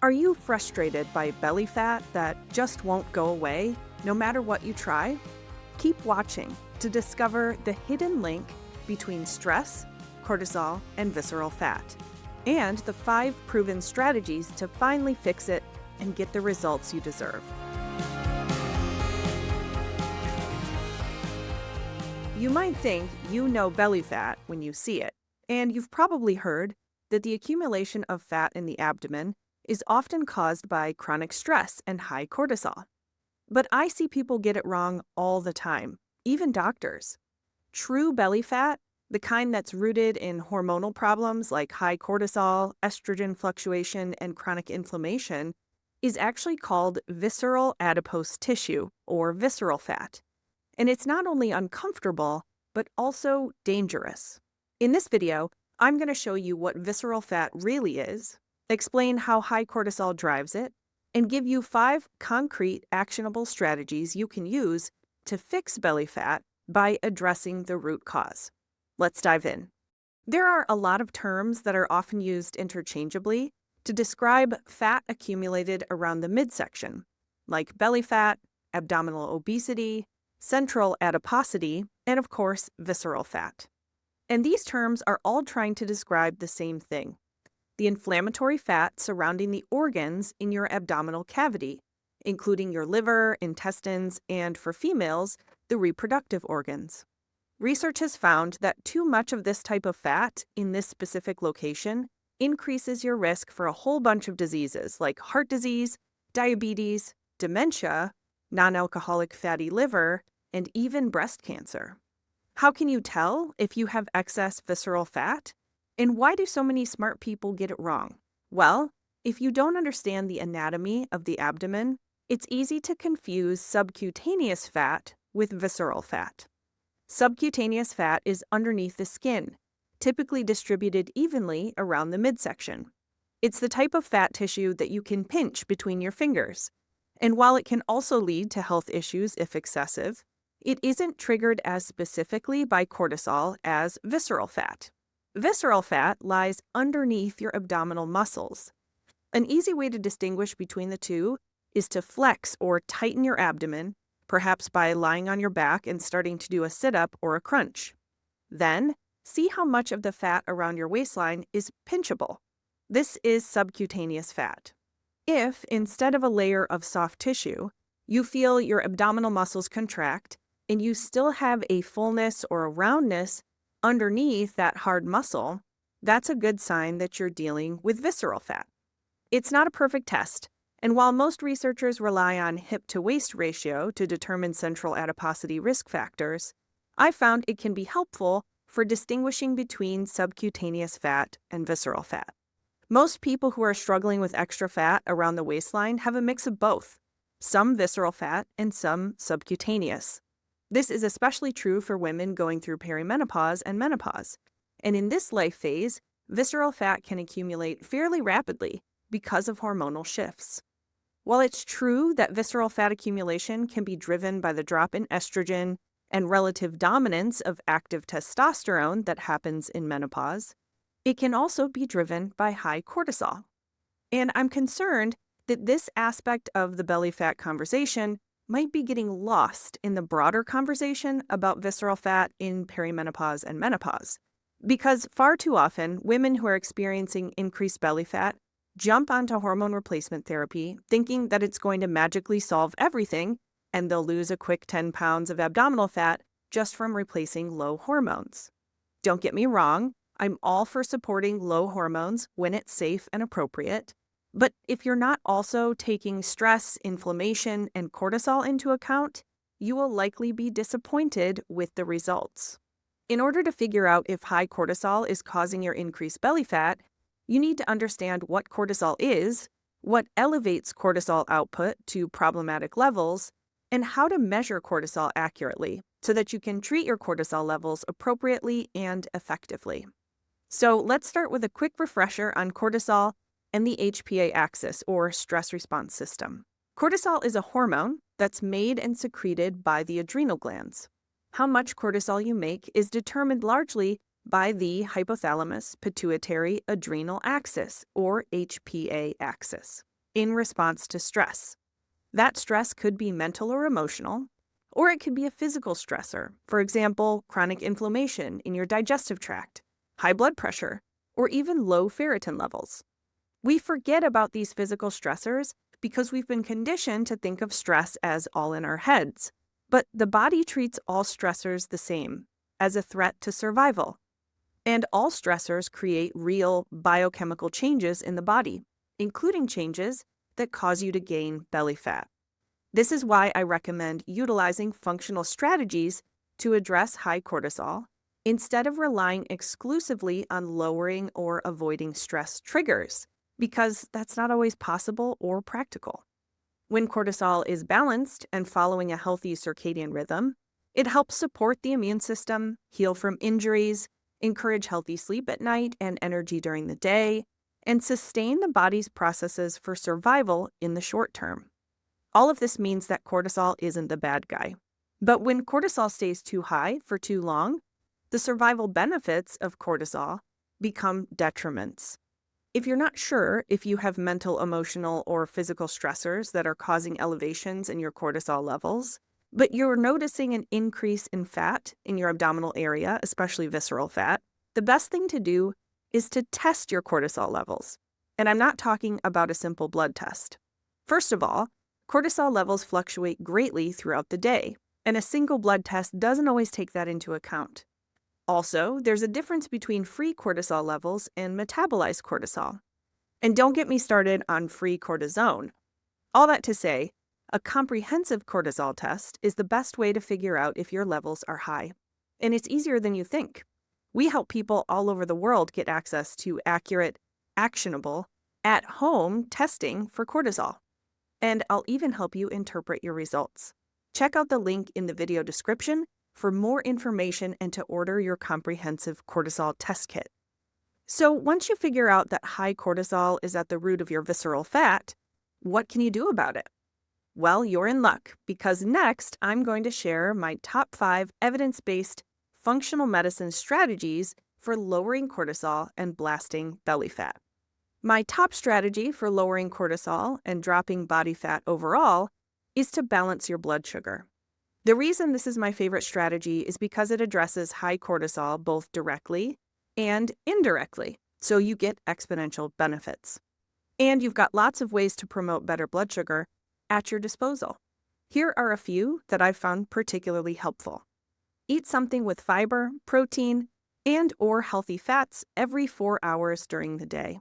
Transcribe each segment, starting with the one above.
Are you frustrated by belly fat that just won't go away, no matter what you try? Keep watching to discover the hidden link between stress, cortisol, and visceral fat, and the 5 proven strategies to finally fix it and get the results you deserve. You might think you know belly fat when you see it, and you've probably heard that the accumulation of fat in the abdomen is often caused by chronic stress and high cortisol. But I see people get it wrong all the time, even doctors. True belly fat, the kind that's rooted in hormonal problems like high cortisol, estrogen fluctuation, and chronic inflammation, is actually called visceral adipose tissue, or visceral fat. And it's not only uncomfortable, but also dangerous. In this video, I'm going to show you what visceral fat really is, explain how high cortisol drives it, and give you 5 concrete, actionable strategies you can use to fix belly fat by addressing the root cause. Let's dive in. There are a lot of terms that are often used interchangeably to describe fat accumulated around the midsection, like belly fat, abdominal obesity, central adiposity, and of course, visceral fat. And these terms are all trying to describe the same thing: the inflammatory fat surrounding the organs in your abdominal cavity, including your liver, intestines, and for females, the reproductive organs. Research has found that too much of this type of fat in this specific location increases your risk for a whole bunch of diseases like heart disease, diabetes, dementia, non-alcoholic fatty liver, and even breast cancer. How can you tell if you have excess visceral fat? And why do so many smart people get it wrong? Well, if you don't understand the anatomy of the abdomen, it's easy to confuse subcutaneous fat with visceral fat. Subcutaneous fat is underneath the skin, typically distributed evenly around the midsection. It's the type of fat tissue that you can pinch between your fingers. And while it can also lead to health issues if excessive, it isn't triggered as specifically by cortisol as visceral fat. Visceral fat lies underneath your abdominal muscles. An easy way to distinguish between the two is to flex or tighten your abdomen, perhaps by lying on your back and starting to do a sit-up or a crunch. Then, see how much of the fat around your waistline is pinchable. This is subcutaneous fat. If, instead of a layer of soft tissue, you feel your abdominal muscles contract and you still have a fullness or a roundness underneath that hard muscle, that's a good sign that you're dealing with visceral fat. It's not a perfect test, and while most researchers rely on hip-to-waist ratio to determine central adiposity risk factors, I found it can be helpful for distinguishing between subcutaneous fat and visceral fat. Most people who are struggling with extra fat around the waistline have a mix of both, some visceral fat and some subcutaneous. This is especially true for women going through perimenopause and menopause. And in this life phase, visceral fat can accumulate fairly rapidly because of hormonal shifts. While it's true that visceral fat accumulation can be driven by the drop in estrogen and relative dominance of active testosterone that happens in menopause, it can also be driven by high cortisol. And I'm concerned that this aspect of the belly fat conversation might be getting lost in the broader conversation about visceral fat in perimenopause and menopause. Because far too often, women who are experiencing increased belly fat jump onto hormone replacement therapy thinking that it's going to magically solve everything and they'll lose a quick 10 pounds of abdominal fat just from replacing low hormones. Don't get me wrong, I'm all for supporting low hormones when it's safe and appropriate. But if you're not also taking stress, inflammation, and cortisol into account, you will likely be disappointed with the results. In order to figure out if high cortisol is causing your increased belly fat, you need to understand what cortisol is, what elevates cortisol output to problematic levels, and how to measure cortisol accurately so that you can treat your cortisol levels appropriately and effectively. So let's start with a quick refresher on cortisol and the HPA axis, or stress response system. Cortisol is a hormone that's made and secreted by the adrenal glands. How much cortisol you make is determined largely by the hypothalamus pituitary adrenal axis, or HPA axis. in response to stress. That stress could be mental or emotional, or it could be a physical stressor, for example, chronic inflammation in your digestive tract, high blood pressure, or even low ferritin levels. We forget about these physical stressors because we've been conditioned to think of stress as all in our heads. But the body treats all stressors the same, as a threat to survival. And all stressors create real biochemical changes in the body, including changes that cause you to gain belly fat. This is why I recommend utilizing functional strategies to address high cortisol instead of relying exclusively on lowering or avoiding stress triggers, because that's not always possible or practical. When cortisol is balanced and following a healthy circadian rhythm, it helps support the immune system, heal from injuries, encourage healthy sleep at night and energy during the day, and sustain the body's processes for survival in the short term. All of this means that cortisol isn't the bad guy. But when cortisol stays too high for too long, the survival benefits of cortisol become detriments. If you're not sure if you have mental, emotional, or physical stressors that are causing elevations in your cortisol levels, but you're noticing an increase in fat in your abdominal area, especially visceral fat, the best thing to do is to test your cortisol levels. And I'm not talking about a simple blood test. First of all, cortisol levels fluctuate greatly throughout the day, and a single blood test doesn't always take that into account. Also, there's a difference between free cortisol levels and metabolized cortisol. And don't get me started on free cortisone. All that to say, a comprehensive cortisol test is the best way to figure out if your levels are high. And it's easier than you think. We help people all over the world get access to accurate, actionable, at-home testing for cortisol. And I'll even help you interpret your results. Check out the link in the video description for more information and to order your comprehensive cortisol test kit. So once you figure out that high cortisol is at the root of your visceral fat, what can you do about it? Well, you're in luck, because next I'm going to share my top 5 evidence-based functional medicine strategies for lowering cortisol and blasting belly fat. My top strategy for lowering cortisol and dropping body fat overall is to balance your blood sugar. The reason this is my favorite strategy is because it addresses high cortisol both directly and indirectly, so you get exponential benefits. And you've got lots of ways to promote better blood sugar at your disposal. Here are a few that I've found particularly helpful. Eat something with fiber, protein, and/or healthy fats every 4 hours during the day.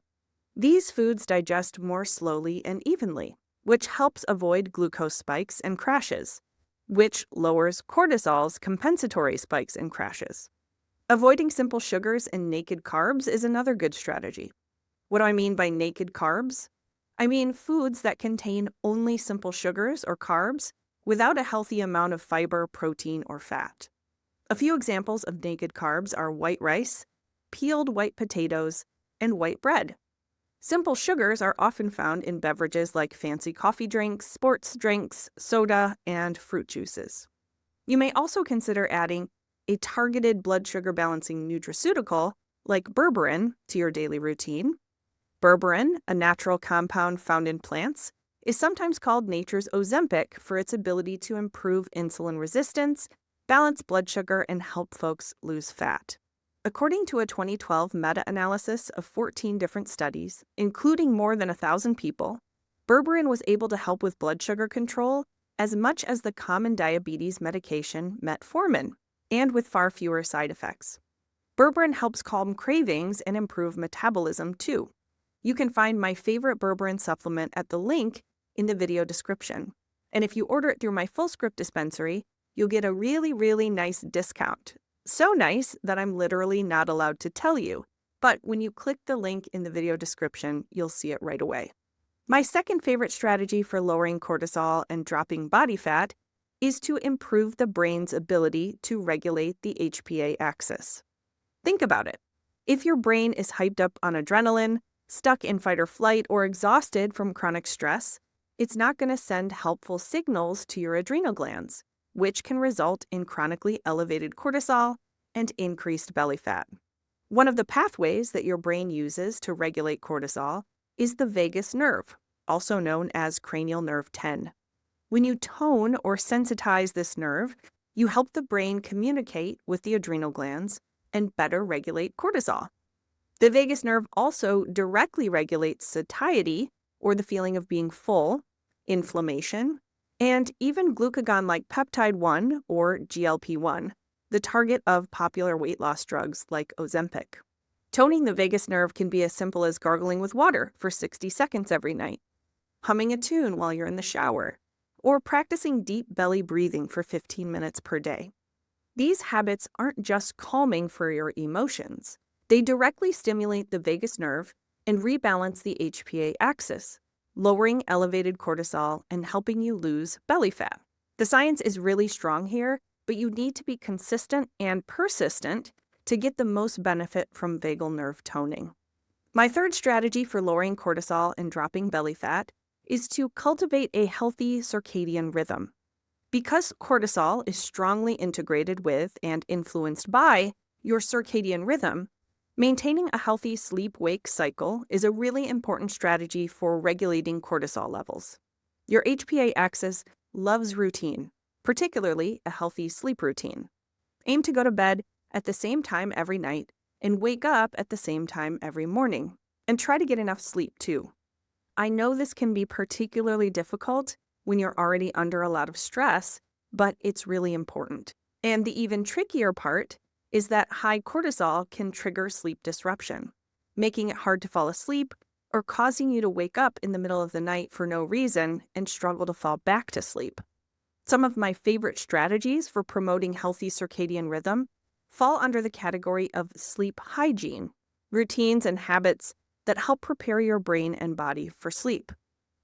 These foods digest more slowly and evenly, which helps avoid glucose spikes and crashes, which lowers cortisol's compensatory spikes and crashes. Avoiding simple sugars and naked carbs is another good strategy. What do I mean by naked carbs? I mean foods that contain only simple sugars or carbs without a healthy amount of fiber, protein, or fat. A few examples of naked carbs are white rice, peeled white potatoes, and white bread. Simple sugars are often found in beverages like fancy coffee drinks, sports drinks, soda, and fruit juices. You may also consider adding a targeted blood sugar balancing nutraceutical like berberine to your daily routine. Berberine, a natural compound found in plants, is sometimes called nature's Ozempic for its ability to improve insulin resistance, balance blood sugar, and help folks lose fat. According to a 2012 meta-analysis of 14 different studies, including more than 1,000 people, berberine was able to help with blood sugar control as much as the common diabetes medication metformin, and with far fewer side effects. Berberine helps calm cravings and improve metabolism too. You can find my favorite berberine supplement at the link in the video description. And if you order it through my Fullscript dispensary, you'll get a really, really nice discount. So nice that I'm literally not allowed to tell you. But when you click the link in the video description, you'll see it right away. My second favorite strategy for lowering cortisol and dropping body fat is to improve the brain's ability to regulate the HPA axis. Think about it. If your brain is hyped up on adrenaline, stuck in fight or flight, or exhausted from chronic stress, it's not going to send helpful signals to your adrenal glands, which can result in chronically elevated cortisol and increased belly fat. One of the pathways that your brain uses to regulate cortisol is the vagus nerve, also known as cranial nerve 10. When you tone or sensitize this nerve, you help the brain communicate with the adrenal glands and better regulate cortisol. The vagus nerve also directly regulates satiety, or the feeling of being full, inflammation, and even glucagon-like peptide 1, or GLP-1, the target of popular weight loss drugs like Ozempic. Toning the vagus nerve can be as simple as gargling with water for 60 seconds every night, humming a tune while you're in the shower, or practicing deep belly breathing for 15 minutes per day. These habits aren't just calming for your emotions. They directly stimulate the vagus nerve and rebalance the HPA axis, lowering elevated cortisol and helping you lose belly fat. The science is really strong here, but you need to be consistent and persistent to get the most benefit from vagal nerve toning. My third strategy for lowering cortisol and dropping belly fat is to cultivate a healthy circadian rhythm. Because cortisol is strongly integrated with and influenced by your circadian rhythm, maintaining a healthy sleep-wake cycle is a really important strategy for regulating cortisol levels. Your HPA axis loves routine, particularly a healthy sleep routine. Aim to go to bed at the same time every night and wake up at the same time every morning, and try to get enough sleep too. I know this can be particularly difficult when you're already under a lot of stress, but it's really important. And the even trickier part is that high cortisol can trigger sleep disruption, making it hard to fall asleep or causing you to wake up in the middle of the night for no reason and struggle to fall back to sleep. Some of my favorite strategies for promoting healthy circadian rhythm fall under the category of sleep hygiene, routines and habits that help prepare your brain and body for sleep.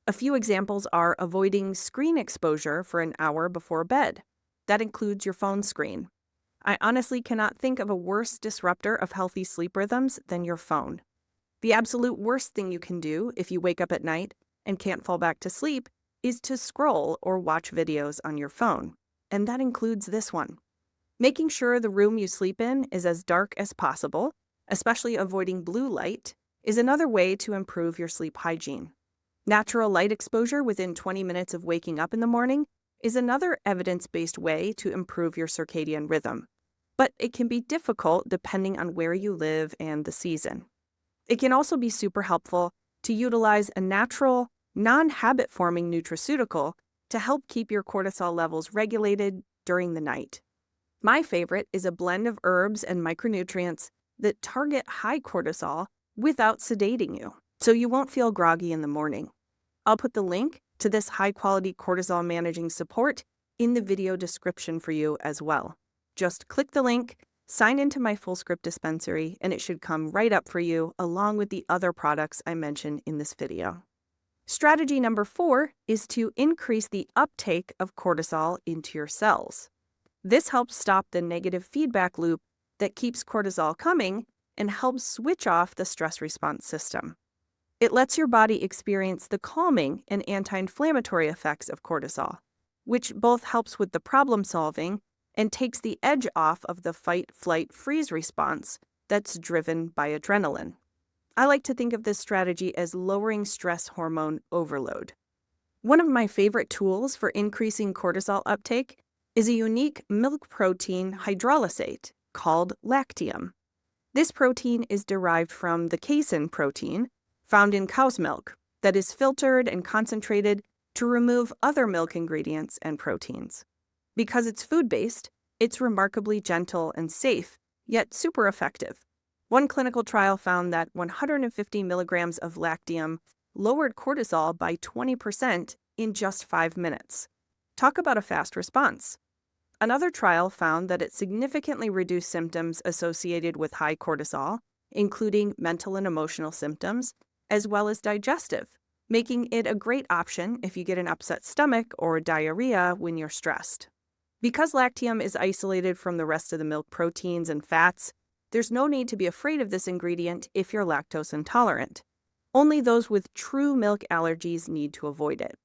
A few examples are avoiding screen exposure for an hour before bed. That includes your phone screen. I honestly cannot think of a worse disruptor of healthy sleep rhythms than your phone. The absolute worst thing you can do if you wake up at night and can't fall back to sleep is to scroll or watch videos on your phone, and that includes this one. Making sure the room you sleep in is as dark as possible, especially avoiding blue light, is another way to improve your sleep hygiene. Natural light exposure within 20 minutes of waking up in the morning is another evidence-based way to improve your circadian rhythm, but it can be difficult depending on where you live and the season. It can also be super helpful to utilize a natural, non-habit-forming nutraceutical to help keep your cortisol levels regulated during the night. My favorite is a blend of herbs and micronutrients that target high cortisol without sedating you, so you won't feel groggy in the morning. I'll put the link to this high-quality cortisol managing support in the video description for you as well. Just click the link, sign into my Fullscript dispensary, and it should come right up for you along with the other products I mentioned in this video. Strategy number 4 is to increase the uptake of cortisol into your cells. This helps stop the negative feedback loop that keeps cortisol coming and helps switch off the stress response system. It lets your body experience the calming and anti-inflammatory effects of cortisol, which both helps with the problem solving and takes the edge off of the fight, flight, freeze response that's driven by adrenaline. I like to think of this strategy as lowering stress hormone overload. One of my favorite tools for increasing cortisol uptake is a unique milk protein hydrolysate called lactium. This protein is derived from the casein protein found in cow's milk that is filtered and concentrated to remove other milk ingredients and proteins. Because it's food-based, it's remarkably gentle and safe, yet super effective. One clinical trial found that 150 milligrams of lactium lowered cortisol by 20% in just 5 minutes. Talk about a fast response. Another trial found that it significantly reduced symptoms associated with high cortisol, including mental and emotional symptoms, as well as digestive, making it a great option if you get an upset stomach or diarrhea when you're stressed. Because lactium is isolated from the rest of the milk proteins and fats, there's no need to be afraid of this ingredient if you're lactose intolerant. Only those with true milk allergies need to avoid it.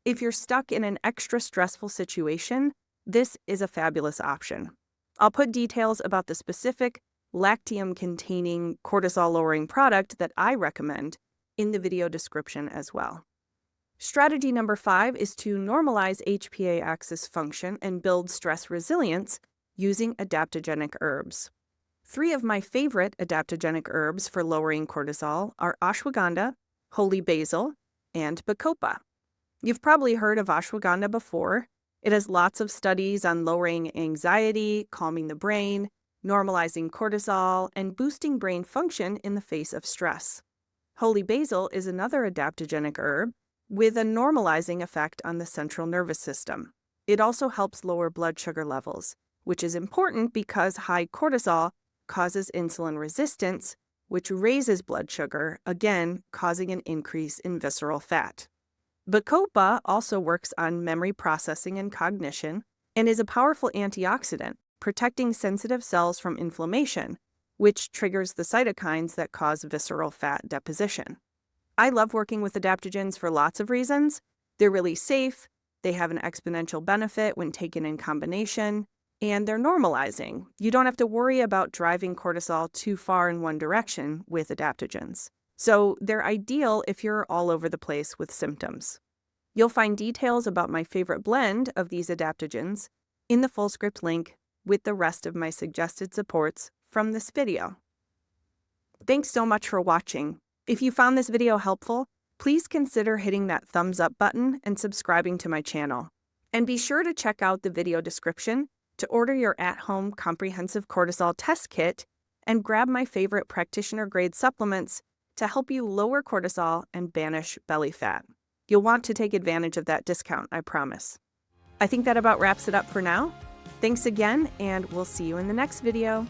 If you're stuck in an extra stressful situation, this is a fabulous option. I'll put details about the specific lactium-containing cortisol-lowering product that I recommend in the video description as well. Strategy number 5 is to normalize HPA axis function and build stress resilience using adaptogenic herbs. 3 of my favorite adaptogenic herbs for lowering cortisol are ashwagandha, holy basil, and bacopa. You've probably heard of ashwagandha before. It has lots of studies on lowering anxiety, calming the brain, normalizing cortisol, and boosting brain function in the face of stress. Holy basil is another adaptogenic herb with a normalizing effect on the central nervous system. It also helps lower blood sugar levels, which is important because high cortisol causes insulin resistance, which raises blood sugar, again causing an increase in visceral fat. Bacopa also works on memory processing and cognition and is a powerful antioxidant, protecting sensitive cells from inflammation, which triggers the cytokines that cause visceral fat deposition. I love working with adaptogens for lots of reasons. They're really safe, they have an exponential benefit when taken in combination, and they're normalizing. You don't have to worry about driving cortisol too far in one direction with adaptogens. So they're ideal if you're all over the place with symptoms. You'll find details about my favorite blend of these adaptogens in the full script link with the rest of my suggested supports from this video. Thanks so much for watching. If you found this video helpful, please consider hitting that thumbs up button and subscribing to my channel. And be sure to check out the video description to order your at-home comprehensive cortisol test kit and grab my favorite practitioner-grade supplements to help you lower cortisol and banish belly fat. You'll want to take advantage of that discount, I promise. I think that about wraps it up for now. Thanks again, and we'll see you in the next video.